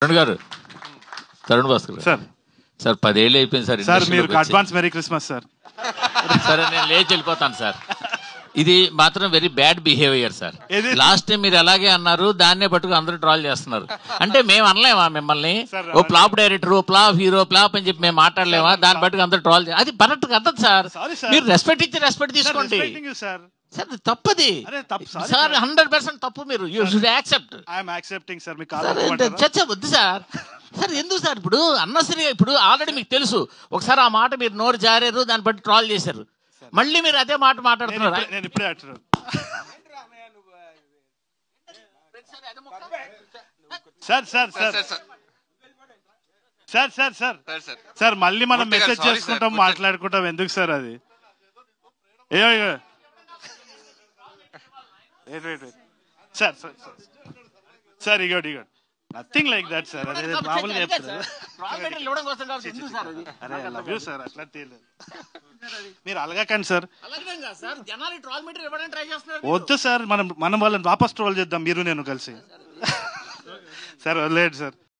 తరుణ్ గారు, Tarun Bhaskar sir sir 10 ఏళ్ళు అయిపోయింది సార్. సార్ మీరు అడ్వాన్స్ మెరీ క్రిస్మస్ సార్. సరే నేను లేచి వెళ్ళిపోతాను సార్. ఇది మాత్రం very bad behaviour sir. Last time మీరు అలాగే అన్నారు, దాన్నే పట్టుకు అందరూ ట్రాల్ చేస్తున్నారు. అంటే మేము అనలేమా మిమ్మల్ని ఓ ఫ్లాప్ డైరెక్టర్, ఓ ఫ్లాప్ హీరో, ఫ్లాప్ అని చెప్పి మేము మాట్లాడలేమా? దాన్ని బట్టుకు అందరూ ట్రాల్ అది కరెక్ట్ కదా సార్. మీరు రెస్పెక్ట్ ఇచ్చి రెస్పెక్ట్ తీసుకోండి సార్. తప్పది సార్, 100% తప్పు. మీరు యూ షుడ్ యాక్సెప్ట్. చర్చ వద్దు సార్. సార్ ఎందుకు సార్ ఇప్పుడు అన్నసరిగా, ఇప్పుడు ఆల్రెడీ మీకు తెలుసు ఒకసారి ఆ మాట మీరు నోరు జారారు, దాన్ని బట్టి ట్రాల్ చేశారు, మళ్ళీ మీరు అదే మాట మాట్లాడుతున్నారు. Sir sir sir sir sir sir sir మళ్ళీ మనం మెసేజ్ చేసుకుంటాం, మాట్లాడుకుంటాం, ఎందుకు సార్ అది? సార్ సార్ సార్ ఇగోడు నథింగ్ లైక్ దట్ సార్. అదే మామూలుగా చెప్తారు. సార్ అట్లా తెలియదు, మీరు అలగకండి సార్. వద్దు సార్, మనం వాళ్ళని వాపస్ ట్రోల్ చేద్దాం, మీరు నేను కలిసి. సార్ వదిలేడు సార్.